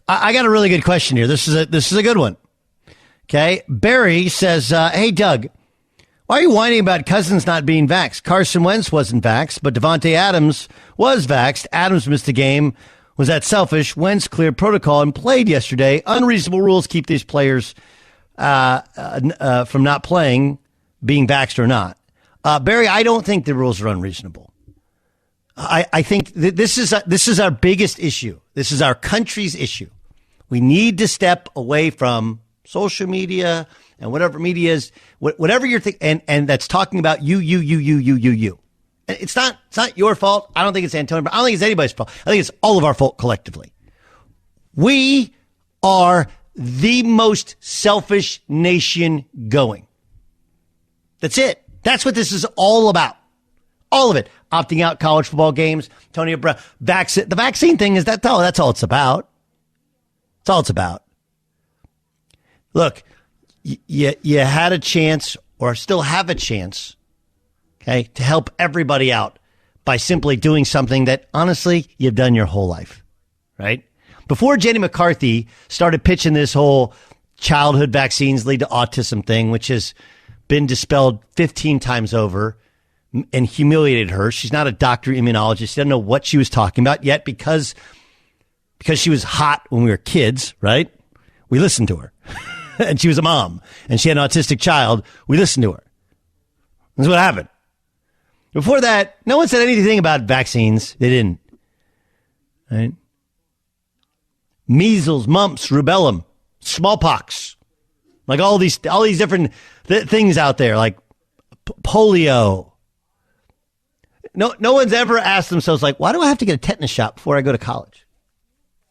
I got a really good question here. This is a good one. Okay. Barry says, hey, Doug, why are you whining about Cousins not being vaxxed? Carson Wentz wasn't vaxxed, but Devontae Adams was vaxxed. Adams missed a game. Was that selfish? Wentz cleared protocol and played yesterday. Unreasonable rules keep these players from not playing, being vaxxed or not. Barry, I don't think the rules are unreasonable. I think this is our biggest issue. This is our country's issue. We need to step away from social media and whatever media is, whatever you're thinking, and that's talking about you. It's not your fault. I don't think it's Antonio. I don't think it's anybody's fault. I think it's all of our fault collectively. We are the most selfish nation going. That's it. That's what this is all about. All of it. Opting out college football games. Antonio Brown. The vaccine thing is that's all it's about. That's all it's about. Look, you had a chance or still have a chance, okay, to help everybody out by simply doing something that, honestly, you've done your whole life, right? Before Jenny McCarthy started pitching this whole childhood vaccines lead to autism thing, which has been dispelled 15 times over and humiliated her. She's not a doctor immunologist. She doesn't know what she was talking about yet because she was hot when we were kids, right? We listened to her. And she was a mom, and she had an autistic child. We listened to her. That's what happened. Before that, no one said anything about vaccines. They didn't. Right? Measles, mumps, rubella, smallpox, like all these different things out there, like polio. No one's ever asked themselves, like, why do I have to get a tetanus shot before I go to college?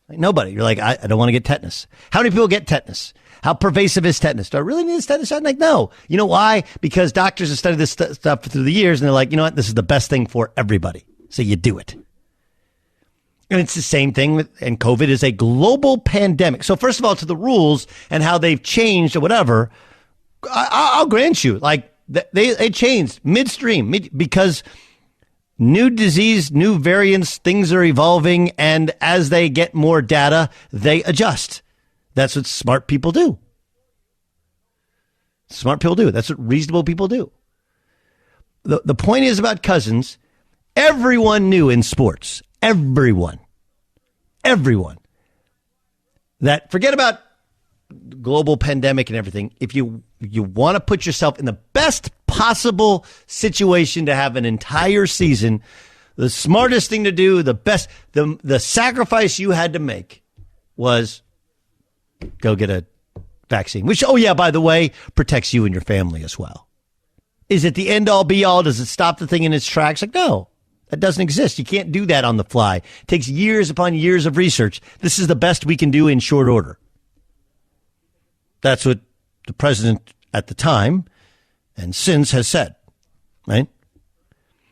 Like, nobody. You're like, I don't want to get tetanus. How many people get tetanus? How pervasive is tetanus? Do I really need a tetanus shot? Like, no. You know why? Because doctors have studied this stuff through the years, and they're like, you know what? This is the best thing for everybody. So you do it. And it's the same thing and COVID is a global pandemic. So first of all, to the rules and how they've changed or whatever, I'll grant you, like, they changed midstream because new disease, new variants, things are evolving, and as they get more data, they adjust. That's what smart people do. Smart people do. That's what reasonable people do. The point is about Cousins, everyone knew in sports, everyone, that forget about global pandemic and everything. If you want to put yourself in the best possible situation to have an entire season, the smartest thing to do, the sacrifice you had to make was go get a vaccine, which, oh yeah, by the way, protects you and your family as well. Is it the end all be all? Does it stop the thing in its tracks? Like, no, that doesn't exist. You can't do that on the fly. It takes years upon years of research. This is the best we can do in short order. That's what the president at the time and since has said, right?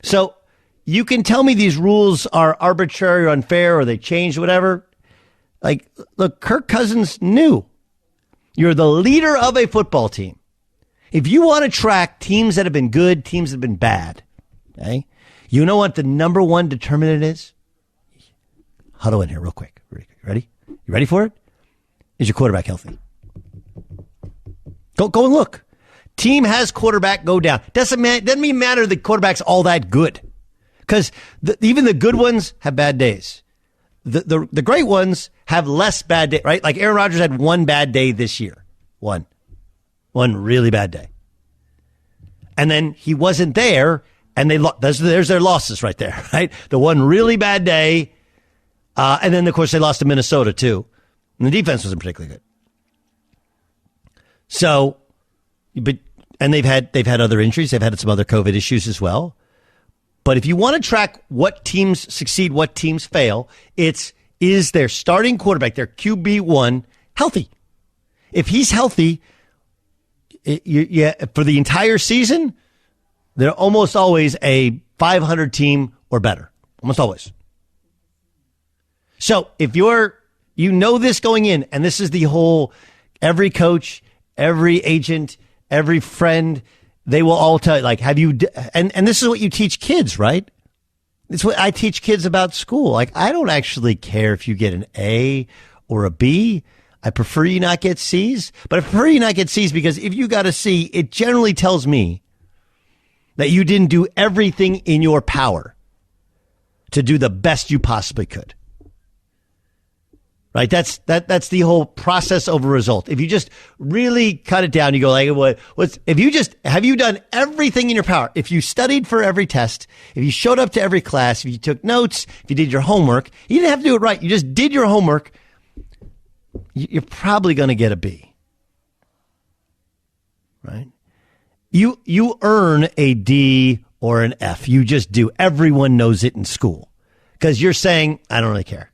So you can tell me these rules are arbitrary or unfair or they changed, whatever. Like, look, Kirk Cousins knew you're the leader of a football team. If you want to track teams that have been good, teams that have been bad, okay, you know what the number one determinant is? Huddle in here real quick. Ready? You ready for it? Is your quarterback healthy? Go and look. Team has quarterback go down. Doesn't even matter the quarterback's all that good. Because even the good ones have bad days. The great ones have less bad day, right? Like Aaron Rodgers had one bad day this year. One really bad day. And then he wasn't there, and there's their losses right there, right? The one really bad day, and then, of course, they lost to Minnesota, too. And the defense wasn't particularly good. So, and they've had other injuries. They've had some other COVID issues as well. But if you want to track what teams succeed, what teams fail, is their starting quarterback, their QB1, healthy? If he's healthy, for the entire season, they're almost always a 500 team or better. Almost always. So if you know this going in, and this is the whole, every coach, every agent, every friend, they will all tell you, like, have you, and this is what you teach kids, right? It's what I teach kids about school. Like, I don't actually care if you get an A or a B. I prefer you not get C's, but I prefer you not get C's because if you got a C, it generally tells me that you didn't do everything in your power to do the best you possibly could. Right? That's the whole process over result. If you just really cut it down, you go like, have you done everything in your power? If you studied for every test, if you showed up to every class, if you took notes, if you did your homework, you didn't have to do it right. You just did your homework. You're probably going to get a B. Right? You earn a D or an F. You just do. Everyone knows it in school because you're saying, I don't really care.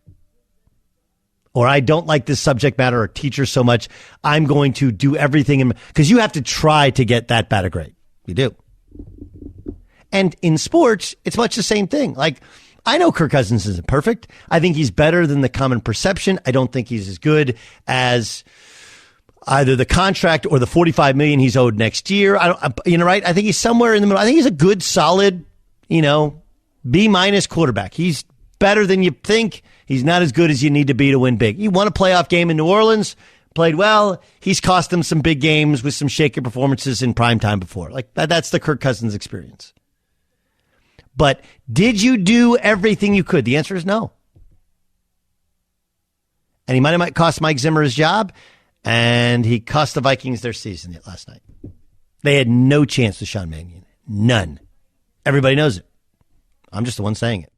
Or I don't like this subject matter or teacher so much, I'm going to do everything. Because you have to try to get that bad a grade. You do. And in sports, it's much the same thing. Like, I know Kirk Cousins isn't perfect. I think he's better than the common perception. I don't think he's as good as either the contract or the $45 million he's owed next year. Right? I think he's somewhere in the middle. I think he's a good, solid, B- quarterback. He's better than you think. He's not as good as you need to be to win big. He won a playoff game in New Orleans, played well. He's cost them some big games with some shaky performances in primetime before. Like that's the Kirk Cousins experience. But did you do everything you could? The answer is no. And he might cost Mike Zimmer his job, and he cost the Vikings their season last night. They had no chance with Sean Mannion. None. Everybody knows it. I'm just the one saying it.